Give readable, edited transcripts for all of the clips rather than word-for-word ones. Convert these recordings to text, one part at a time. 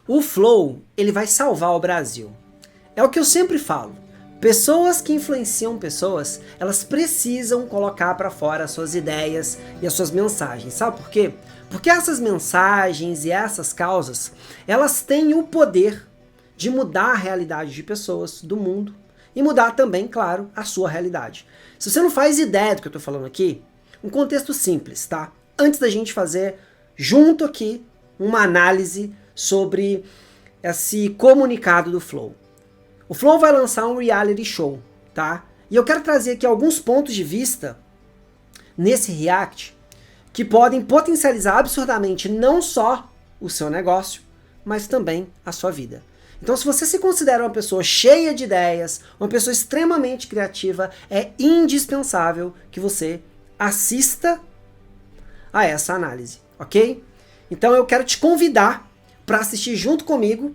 O Flow, ele vai salvar o Brasil. É o que eu sempre falo. Pessoas que influenciam pessoas, elas precisam colocar para fora as suas ideias e as suas mensagens. Sabe por quê? Porque essas mensagens e essas causas, elas têm o poder de mudar a realidade de pessoas, do mundo, e mudar também, claro, a sua realidade. Se você não faz ideia do que eu estou falando aqui, um contexto simples, tá? Antes da gente fazer junto aqui uma análise sobre esse comunicado do Flow. O Flow vai lançar um reality show, tá? E eu quero trazer aqui alguns pontos de vista nesse react que podem potencializar absurdamente não só o seu negócio, mas também a sua vida. Então, se você se considera uma pessoa cheia de ideias, uma pessoa extremamente criativa, é indispensável que você assista a essa análise, ok? Então, eu quero te convidar para assistir junto comigo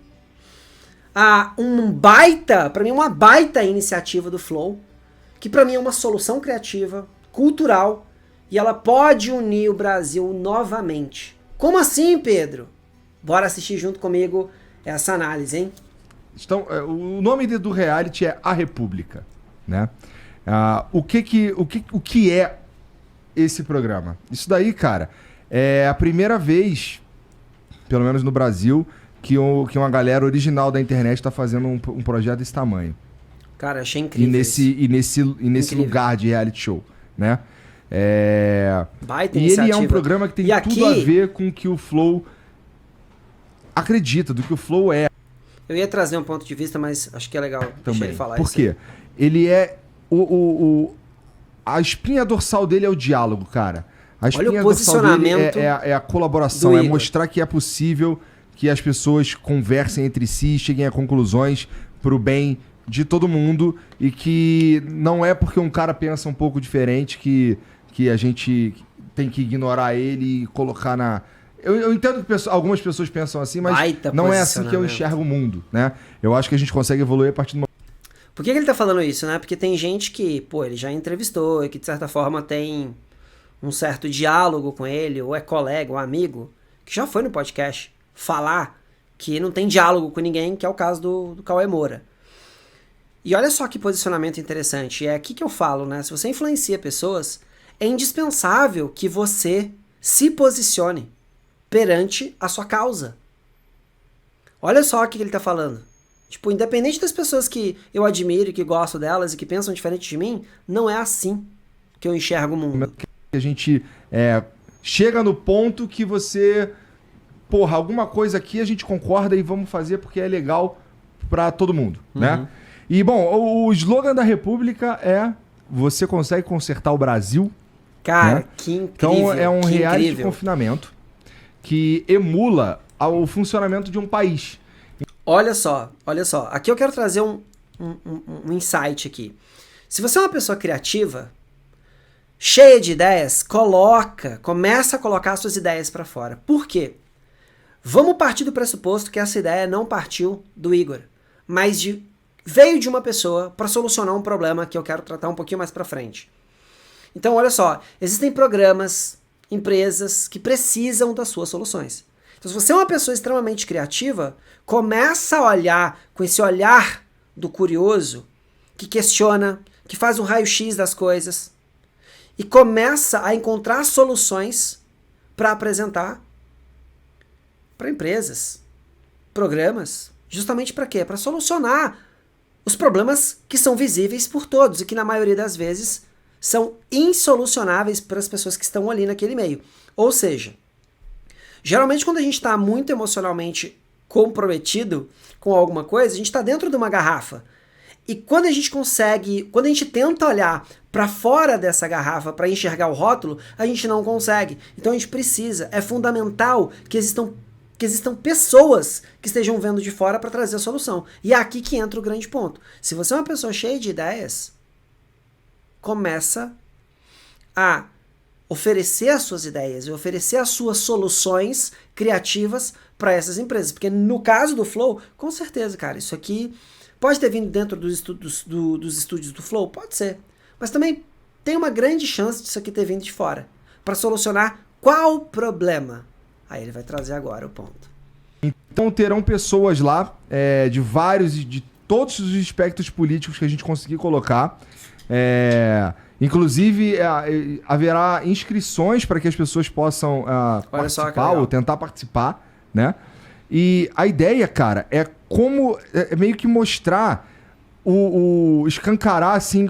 a uma baita iniciativa do Flow, que para mim é uma solução criativa, cultural, e ela pode unir o Brasil novamente. Como assim, Pedro? Bora assistir junto comigo essa análise, hein? Então, o nome do reality é A República, né? O que é esse programa? Isso daí, cara, é a primeira vez, pelo menos no Brasil, que uma galera original da internet está fazendo um projeto desse tamanho. Cara, achei incrível. E nesse lugar de reality show, né? Baita e iniciativa. ele é um programa que tem tudo a ver com o que o Flow acredita, do que o Flow é. Eu ia trazer um ponto de vista, mas acho que é legal deixar ele falar. Por quê? Ele é a espinha dorsal dele é o diálogo, cara. A espinha Olha o dorsal dele posicionamento é a colaboração, é mostrar que é possível que as pessoas conversem entre si, cheguem a conclusões pro bem de todo mundo e que não é porque um cara pensa um pouco diferente que a gente tem que ignorar ele e colocar na... Eu entendo que algumas pessoas pensam assim, mas não é assim que eu enxergo o mundo, né? Eu acho que a gente consegue evoluir a partir do momento... Por que ele tá falando isso, né? Porque tem gente que, ele já entrevistou e que de certa forma tem um certo diálogo com ele, ou é colega, ou amigo, que já foi no podcast falar que não tem diálogo com ninguém, que é o caso do Cauê Moura. E olha só que posicionamento interessante. É aqui que eu falo, né? Se você influencia pessoas, é indispensável que você se posicione perante a sua causa. Olha só o que ele tá falando. Tipo, independente das pessoas que eu admiro e que gosto delas e que pensam diferente de mim, não é assim que eu enxergo o mundo. A gente chega no ponto que você... Porra, alguma coisa aqui a gente concorda e vamos fazer porque é legal pra todo mundo, né? E, bom, o slogan da República é você consegue consertar o Brasil. Cara, né? Que incrível. Então é um reality de confinamento que emula o funcionamento de um país. Olha só. Aqui eu quero trazer um insight aqui. Se você é uma pessoa criativa, cheia de ideias, começa a colocar suas ideias pra fora. Por quê? Vamos partir do pressuposto que essa ideia não partiu do Igor, mas veio de uma pessoa para solucionar um problema que eu quero tratar um pouquinho mais para frente. Então, olha só, existem programas, empresas que precisam das suas soluções. Então, se você é uma pessoa extremamente criativa, começa a olhar com esse olhar do curioso, que questiona, que faz um raio-x das coisas, e começa a encontrar soluções para apresentar para empresas, programas, justamente para quê? Para solucionar os problemas que são visíveis por todos e que na maioria das vezes são insolucionáveis para as pessoas que estão ali naquele meio. Ou seja, geralmente quando a gente está muito emocionalmente comprometido com alguma coisa, a gente está dentro de uma garrafa. E quando a gente tenta olhar para fora dessa garrafa para enxergar o rótulo, a gente não consegue. Então a gente é fundamental que existam pessoas que estejam vendo de fora para trazer a solução. E é aqui que entra o grande ponto. Se você é uma pessoa cheia de ideias, começa a oferecer as suas ideias e oferecer as suas soluções criativas para essas empresas. Porque no caso do Flow, com certeza, cara, isso aqui pode ter vindo dentro dos estúdios do Flow? Pode ser. Mas também tem uma grande chance disso aqui ter vindo de fora. Para solucionar qual problema? Aí ele vai trazer agora o ponto. terão pessoas lá de todos os espectros políticos que a gente conseguir colocar. Inclusive, haverá inscrições para que as pessoas possam participar ou tentar participar, né? E a ideia, cara, é meio que mostrar, escancarar, assim,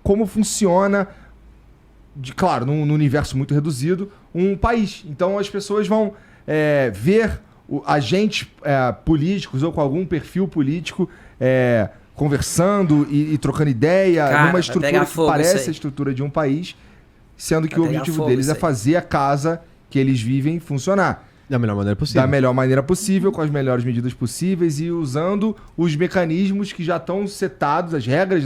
como funciona, claro, num universo muito reduzido, um país. Então, as pessoas vão ver agentes políticos ou com algum perfil político conversando e trocando ideia, cara, numa estrutura que parece a estrutura de um país, sendo que o objetivo deles é fazer a casa que eles vivem funcionar. Da melhor maneira possível. Da melhor maneira possível, com as melhores medidas possíveis e usando os mecanismos que já estão setados, as regras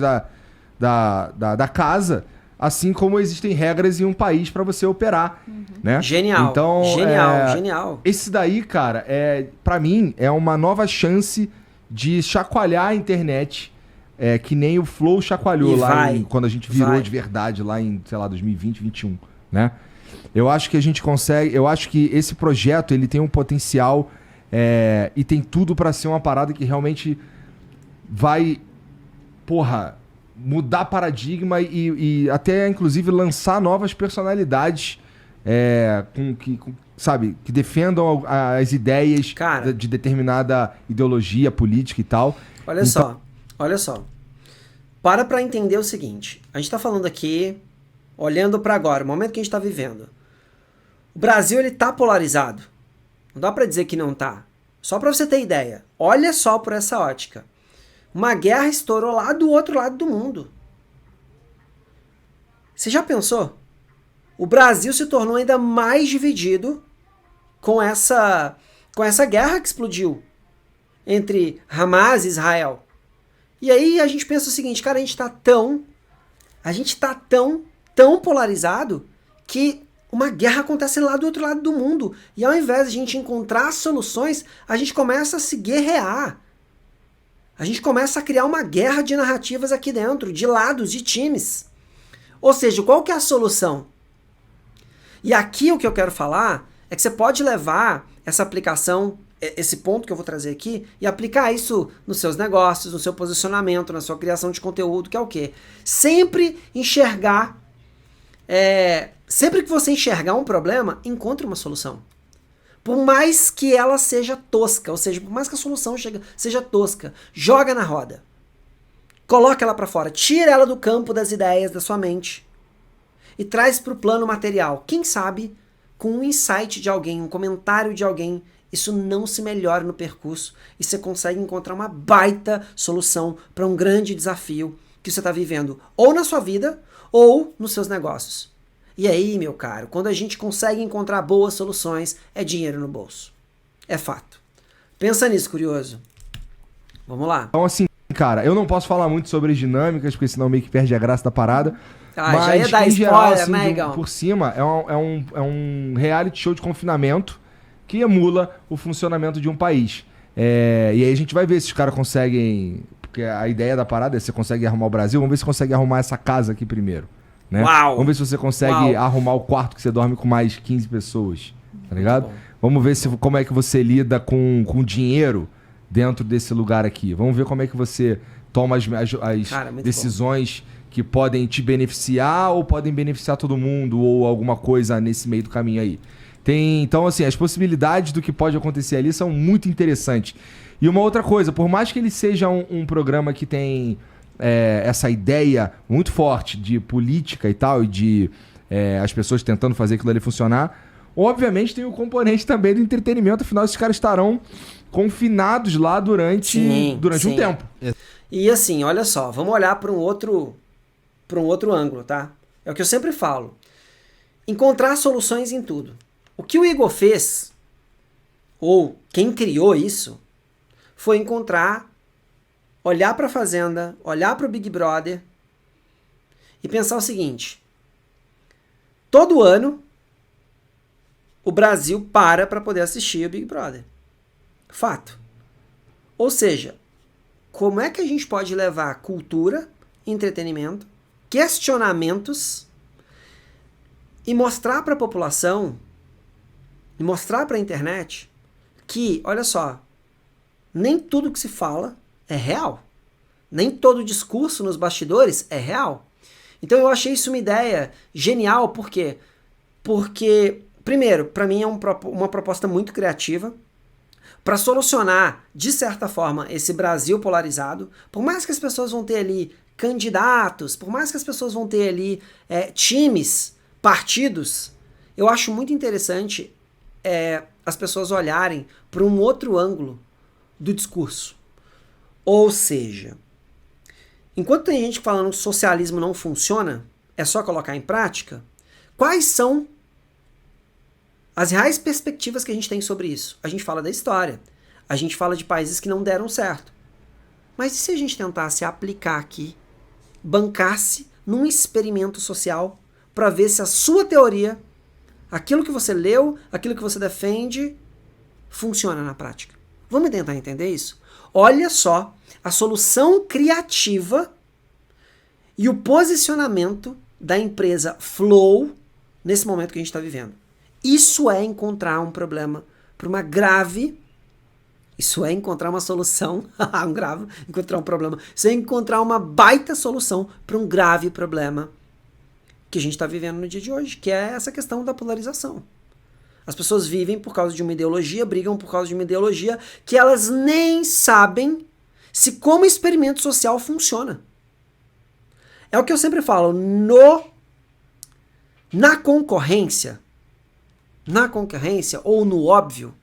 da casa, assim como existem regras em um país para você operar, né? Genial, então, genial. Esse daí, cara, para mim, é uma nova chance de chacoalhar a internet, que nem o Flow chacoalhou quando a gente virou de verdade lá em, sei lá, 2020, 2021, né? Eu acho que a gente consegue, eu acho que esse projeto ele tem um potencial e tem tudo para ser uma parada que realmente vai, mudar paradigma e até, inclusive, lançar novas personalidades que defendam as ideias de determinada ideologia política e tal. Olha só. Para entender o seguinte. A gente tá falando aqui, olhando para agora, o momento que a gente tá vivendo. O Brasil, ele tá polarizado. Não dá para dizer que não tá. Só para você ter ideia. Olha só por essa ótica. Uma guerra estourou lá do outro lado do mundo. Você já pensou? O Brasil se tornou ainda mais dividido com essa guerra que explodiu entre Hamas e Israel. E aí a gente pensa o seguinte, cara, a gente tá tão polarizado que uma guerra acontece lá do outro lado do mundo. E ao invés de a gente encontrar soluções, a gente começa a se guerrear. A gente começa a criar uma guerra de narrativas aqui dentro, de lados, de times. Ou seja, qual que é a solução? E aqui o que eu quero falar é que você pode levar essa aplicação, esse ponto que eu vou trazer aqui, e aplicar isso nos seus negócios, no seu posicionamento, na sua criação de conteúdo, que é o quê? Sempre enxergar, sempre que você enxergar um problema, encontre uma solução. Por mais que ela seja tosca, ou seja, por mais que a solução seja tosca, joga na roda. Coloca ela para fora, tira ela do campo das ideias da sua mente e traz para o plano material. Quem sabe, com um insight de alguém, um comentário de alguém, isso não se melhora no percurso e você consegue encontrar uma baita solução para um grande desafio que você está vivendo, ou na sua vida, ou nos seus negócios. E aí, meu caro, quando a gente consegue encontrar boas soluções, é dinheiro no bolso. É fato. Pensa nisso, curioso. Vamos lá. Então, assim, cara, eu não posso falar muito sobre as dinâmicas, porque senão meio que perde a graça da parada. Mas, já ia dar spoiler, assim, né, Igão? Por cima, é um reality show de confinamento que emula o funcionamento de um país. E aí a gente vai ver se os caras conseguem... Porque a ideia da parada é se você consegue arrumar o Brasil. Vamos ver se consegue arrumar essa casa aqui primeiro. Né? Uau! Vamos ver se você consegue arrumar o quarto que você dorme com mais 15 pessoas. Tá ligado? Vamos ver como é que você lida com dinheiro dentro desse lugar aqui. Vamos ver como é que você toma as decisões que podem te beneficiar ou podem beneficiar todo mundo ou alguma coisa nesse meio do caminho aí. Então, assim, as possibilidades do que pode acontecer ali são muito interessantes. E uma outra coisa, por mais que ele seja um programa que tem essa ideia muito forte de política e tal, e de as pessoas tentando fazer aquilo ali funcionar, obviamente tem o componente também do entretenimento, afinal esses caras estarão confinados lá durante um tempo. E assim, olha só, vamos olhar para um outro ângulo, tá? É o que eu sempre falo. Encontrar soluções em tudo. O que o Igor fez, ou quem criou isso, foi olhar para a Fazenda, olhar para o Big Brother e pensar o seguinte: todo ano o Brasil para poder assistir o Big Brother. Fato. Ou seja, como é que a gente pode levar cultura, entretenimento, questionamentos e mostrar para a população, e mostrar para a internet que, olha só, nem tudo que se fala é real. Nem todo discurso nos bastidores é real. Então eu achei isso uma ideia genial, por quê? Porque, primeiro, para mim é uma proposta muito criativa para solucionar, de certa forma, esse Brasil polarizado. Por mais que as pessoas vão ter ali candidatos, por mais que as pessoas vão ter ali times, partidos, eu acho muito interessante as pessoas olharem para um outro ângulo do discurso. Ou seja, enquanto tem gente falando que o socialismo não funciona, é só colocar em prática, quais são as reais perspectivas que a gente tem sobre isso? A gente fala da história, a gente fala de países que não deram certo. Mas e se a gente tentasse aplicar aqui, bancar-se num experimento social para ver se a sua teoria, aquilo que você leu, aquilo que você defende, funciona na prática? Vamos tentar entender isso? Olha só a solução criativa e o posicionamento da empresa Flow nesse momento que a gente está vivendo. Isso é encontrar um problema para uma grave... Isso é encontrar uma solução... encontrar um problema. Isso é encontrar uma baita solução para um grave problema que a gente está vivendo no dia de hoje, que é essa questão da polarização. As pessoas vivem por causa de uma ideologia, brigam por causa de uma ideologia que elas nem sabem se como experimento social funciona. É o que eu sempre falo, na concorrência ou no óbvio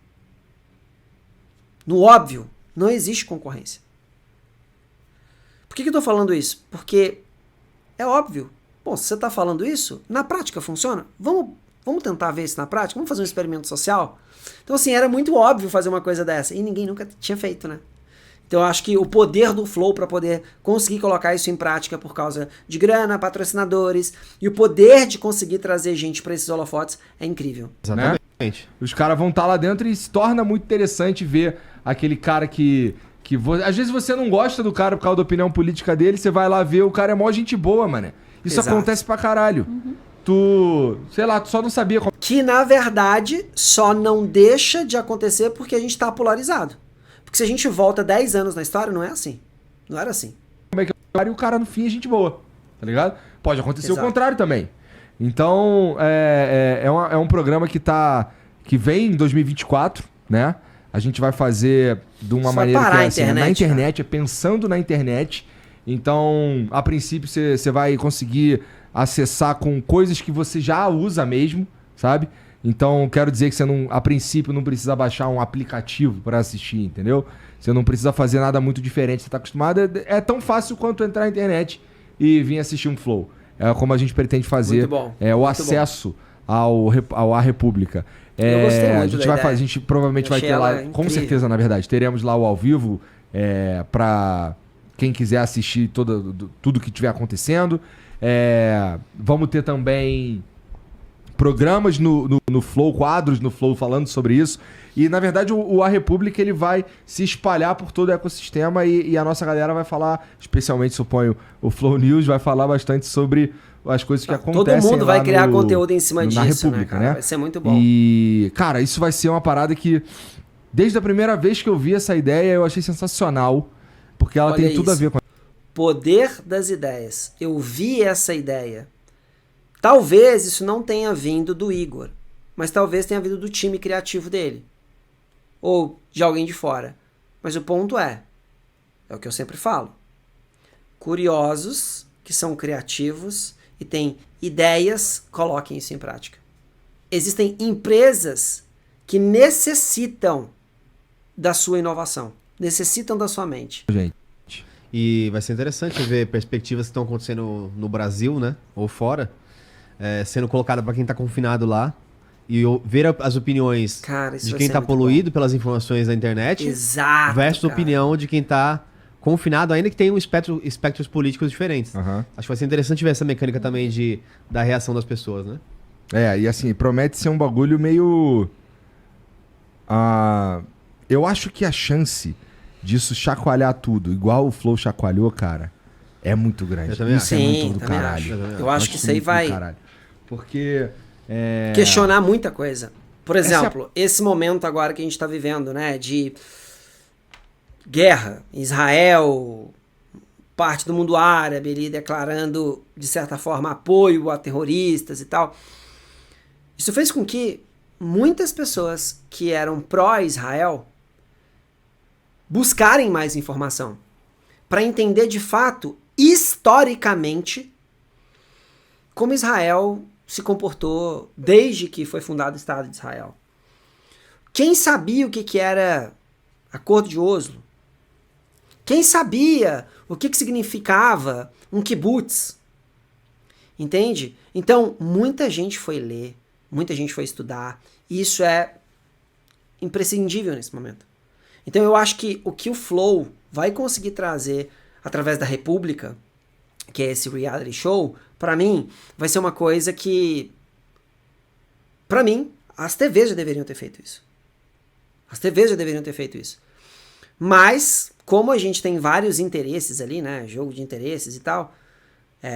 não existe concorrência. Por que eu tô falando isso? Porque é óbvio. Bom, se você tá falando isso, na prática funciona? Vamos tentar ver isso na prática? Vamos fazer um experimento social? Então, assim, era muito óbvio fazer uma coisa dessa. E ninguém nunca tinha feito, né? Então, eu acho que o poder do Flow para poder conseguir colocar isso em prática por causa de grana, patrocinadores, e o poder de conseguir trazer gente para esses holofotes é incrível. Exatamente. Né? Os caras vão estar lá dentro e se torna muito interessante ver aquele cara que às vezes você não gosta do cara por causa da opinião política dele, você vai lá ver, o cara é mó gente boa, mano. Isso Exato. Acontece pra caralho. Tu só não sabia como... Que, na verdade, só não deixa de acontecer porque a gente tá polarizado. Porque se a gente volta 10 anos na história, não é assim. Não era assim. Como é que e o cara no fim é gente boa, tá ligado? Pode acontecer Exato. O contrário também. Então, é um programa que vem em 2024, né? A gente vai fazer de uma maneira que é assim, na internet, pensando na internet. Então, a princípio, você vai conseguir acessar com coisas que você já usa mesmo, sabe? Então, quero dizer que você não, a princípio, não precisa baixar um aplicativo para assistir, entendeu? Você não precisa fazer nada muito diferente. Você está acostumado. É tão fácil quanto entrar na internet e vir assistir um Flow. É como a gente pretende fazer o acesso ao A República. Eu gostei muito a gente provavelmente vai ter lá, com certeza, na verdade, teremos lá o ao vivo para quem quiser assistir tudo que estiver acontecendo. Vamos ter também programas no Flow, quadros no Flow falando sobre isso. E, na verdade, o A República ele vai se espalhar por todo o ecossistema e a nossa galera vai falar, especialmente, suponho, o Flow News vai falar bastante sobre as coisas que acontecem. Todo mundo vai criar conteúdo em cima disso, na República, né? Vai ser muito bom. E, cara, isso vai ser uma parada que, desde a primeira vez que eu vi essa ideia, eu achei sensacional, porque ela tem tudo a ver com... Poder das ideias. Eu vi essa ideia. Talvez isso não tenha vindo do Igor, mas talvez tenha vindo do time criativo dele. Ou de alguém de fora. Mas o ponto é o que eu sempre falo. Curiosos, que são criativos e têm ideias, coloquem isso em prática. Existem empresas que necessitam da sua inovação, necessitam da sua mente. Gente. E vai ser interessante ver perspectivas que estão acontecendo no Brasil, né? Ou fora, sendo colocada para quem está confinado lá. E ver as opiniões de quem está poluído pelas informações da internet. Exato, versus a opinião de quem está confinado, ainda que tenha espectros políticos diferentes. Uhum. Acho que vai ser interessante ver essa mecânica também da reação das pessoas, né? E assim, promete ser um bagulho meio... eu acho que a chance disso chacoalhar tudo, igual o Flow chacoalhou, cara, é muito grande. Isso é muito do caralho. Eu acho que isso aí vai... Porque... questionar muita coisa. Por exemplo, esse momento agora que a gente tá vivendo, né, de guerra, Israel, parte do mundo árabe ali declarando, de certa forma, apoio a terroristas e tal. Isso fez com que muitas pessoas que eram pró-Israel buscarem mais informação para entender de fato, historicamente, como Israel se comportou desde que foi fundado o Estado de Israel. Quem sabia o que era Acordo de Oslo? Quem sabia o que significava um kibbutz? Entende? Então, muita gente foi ler, muita gente foi estudar, e isso é imprescindível nesse momento. Então, eu acho que o Flow vai conseguir trazer através da República, que é esse reality show, para mim, vai ser uma coisa que, para mim, as TVs já deveriam ter feito isso. As TVs já deveriam ter feito isso. Mas, como a gente tem vários interesses ali, né, jogo de interesses e tal,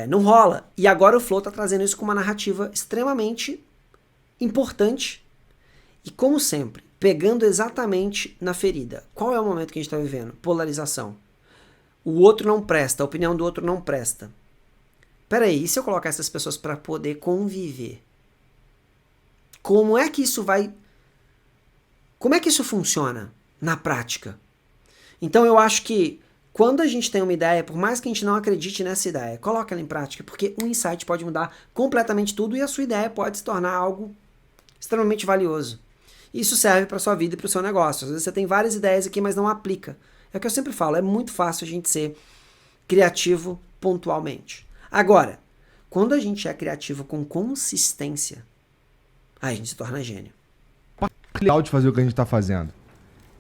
não rola. E agora o Flow tá trazendo isso com uma narrativa extremamente importante e, como sempre, pegando exatamente na ferida. Qual é o momento que a gente está vivendo? Polarização. O outro não presta, a opinião do outro não presta. Peraí, e se eu colocar essas pessoas para poder conviver? Como é que isso vai... Como é que isso funciona na prática? Então eu acho que quando a gente tem uma ideia, por mais que a gente não acredite nessa ideia, coloca ela em prática, porque um insight pode mudar completamente tudo e a sua ideia pode se tornar algo extremamente valioso. Isso serve para sua vida e para o seu negócio. Às vezes você tem várias ideias aqui, mas não aplica. É o que eu sempre falo, é muito fácil a gente ser criativo pontualmente. Agora, quando a gente é criativo com consistência, aí a gente se torna gênio. Legal de fazer o que a gente tá fazendo.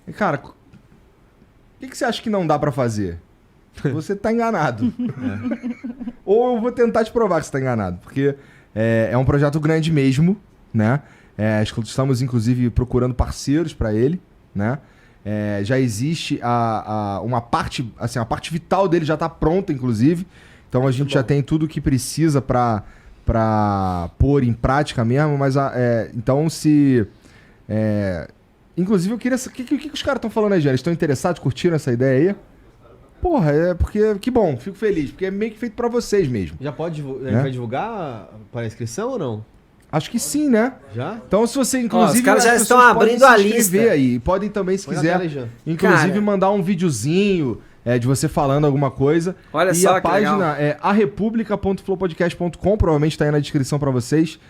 E, cara, o que você acha que não dá pra fazer? Você tá enganado. Ou eu vou tentar te provar que você tá enganado. Porque é um projeto grande mesmo, né? Estamos, inclusive, procurando parceiros pra ele, né? Já existe uma parte, assim, a parte vital dele já tá pronta, inclusive. Então a gente já tem tudo o que precisa pra pôr em prática mesmo. Mas, então, se... inclusive, eu queria... O que os caras estão falando aí, gente? Eles estão interessados, curtiram essa ideia aí? Porra, porque... Que bom, fico feliz. Porque é meio que feito pra vocês mesmo. Já pode vai divulgar para inscrição ou não? Acho que sim, né? Já? Então, se você, inclusive... os caras já estão abrindo a lista. Aí. Podem também, se quiser, inclusive, mandar um videozinho de você falando alguma coisa. Olha e só a página legal. é arepublica.flowpodcast.com, provavelmente tá aí na descrição pra vocês.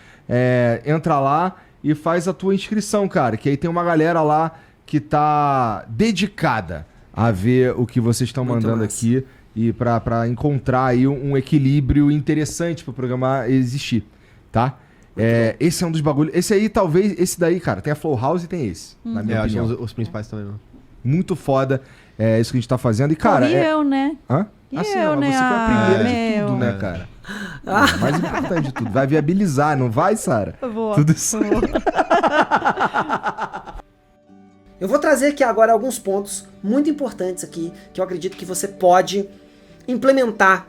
Entra lá e faz a tua inscrição, cara. Que aí tem uma galera lá que tá dedicada a ver o que vocês estão mandando aqui e pra encontrar aí um equilíbrio interessante pro programa existir, tá? Esse é um dos bagulhos. Esse aí, talvez, esse daí, cara, tem a Flow House e tem esse. Na minha opinião. Os principais também, não. Muito foda isso que a gente tá fazendo. E, cara. eu, né? Hã? E sim, eu, né? Você foi a primeira de tudo, né, cara? O mais importante de tudo. Vai viabilizar, não vai, Sara? Vou. Tudo isso. Eu vou trazer aqui agora alguns pontos muito importantes aqui que eu acredito que você pode implementar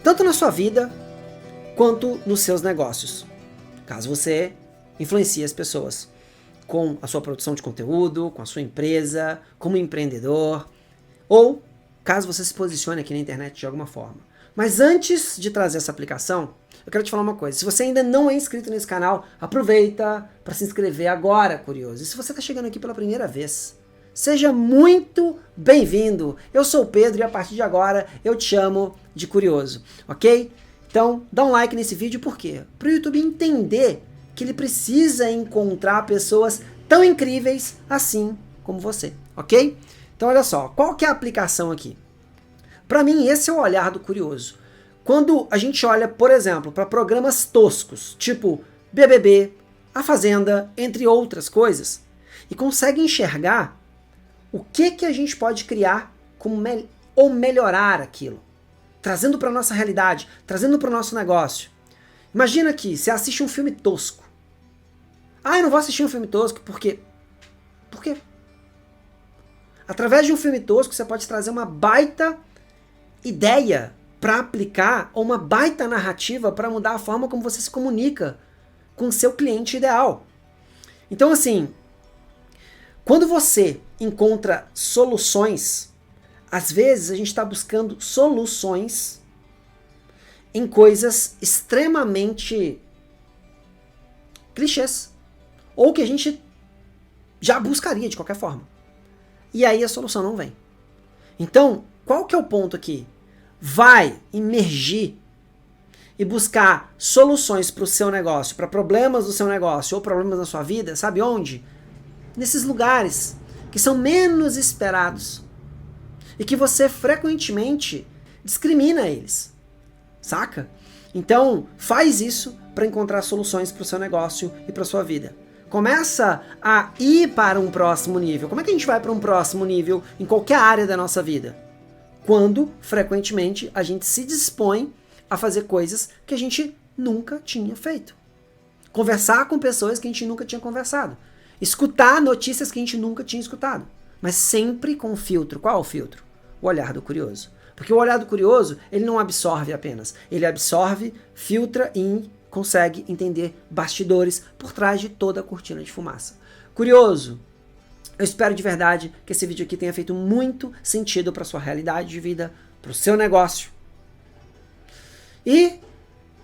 tanto na sua vida quanto nos seus negócios. Caso você influencie as pessoas com a sua produção de conteúdo, com a sua empresa, como empreendedor, ou caso você se posicione aqui na internet de alguma forma. Mas antes de trazer essa aplicação, eu quero te falar uma coisa. Se você ainda não é inscrito nesse canal, aproveita para se inscrever agora, curioso. E se você está chegando aqui pela primeira vez, seja muito bem-vindo. Eu sou o Pedro e a partir de agora eu te chamo de curioso, ok? Então, dá um like nesse vídeo, por quê? Para o YouTube entender que ele precisa encontrar pessoas tão incríveis assim como você, ok? Então, olha só, qual que é a aplicação aqui? Para mim, esse é o olhar do curioso. Quando a gente olha, por exemplo, para programas toscos, tipo BBB, A Fazenda, entre outras coisas, e consegue enxergar o que a gente pode criar ou melhorar aquilo. Trazendo para a nossa realidade, trazendo para o nosso negócio. Imagina que você assiste um filme tosco. Ah, eu não vou assistir um filme tosco, por quê? Por quê? Através de um filme tosco, você pode trazer uma baita ideia para aplicar, ou uma baita narrativa para mudar a forma como você se comunica com o seu cliente ideal. Então, assim, quando você encontra soluções Às vezes a gente está buscando soluções em coisas extremamente clichês, ou que a gente já buscaria de qualquer forma. E aí a solução não vem. Então, qual que é o ponto aqui? Vai imergir e buscar soluções para o seu negócio, para problemas do seu negócio ou problemas da sua vida, sabe onde? Nesses lugares que são menos esperados e que você frequentemente discrimina eles, saca? Então, faz isso para encontrar soluções para o seu negócio e para a sua vida. Começa a ir para um próximo nível. Como é que a gente vai para um próximo nível em qualquer área da nossa vida? Quando, frequentemente, a gente se dispõe a fazer coisas que a gente nunca tinha feito. Conversar com pessoas que a gente nunca tinha conversado. Escutar notícias que a gente nunca tinha escutado. Mas sempre com um filtro. Qual é o filtro? O olhar do curioso. Porque o olhar do curioso, ele não absorve apenas. Ele absorve, filtra e consegue entender bastidores por trás de toda a cortina de fumaça. Curioso, eu espero de verdade que esse vídeo aqui tenha feito muito sentido para sua realidade de vida, para o seu negócio. E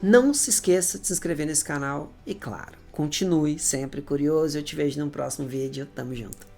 não se esqueça de se inscrever nesse canal e, claro, continue sempre curioso. Eu te vejo no próximo vídeo. Tamo junto.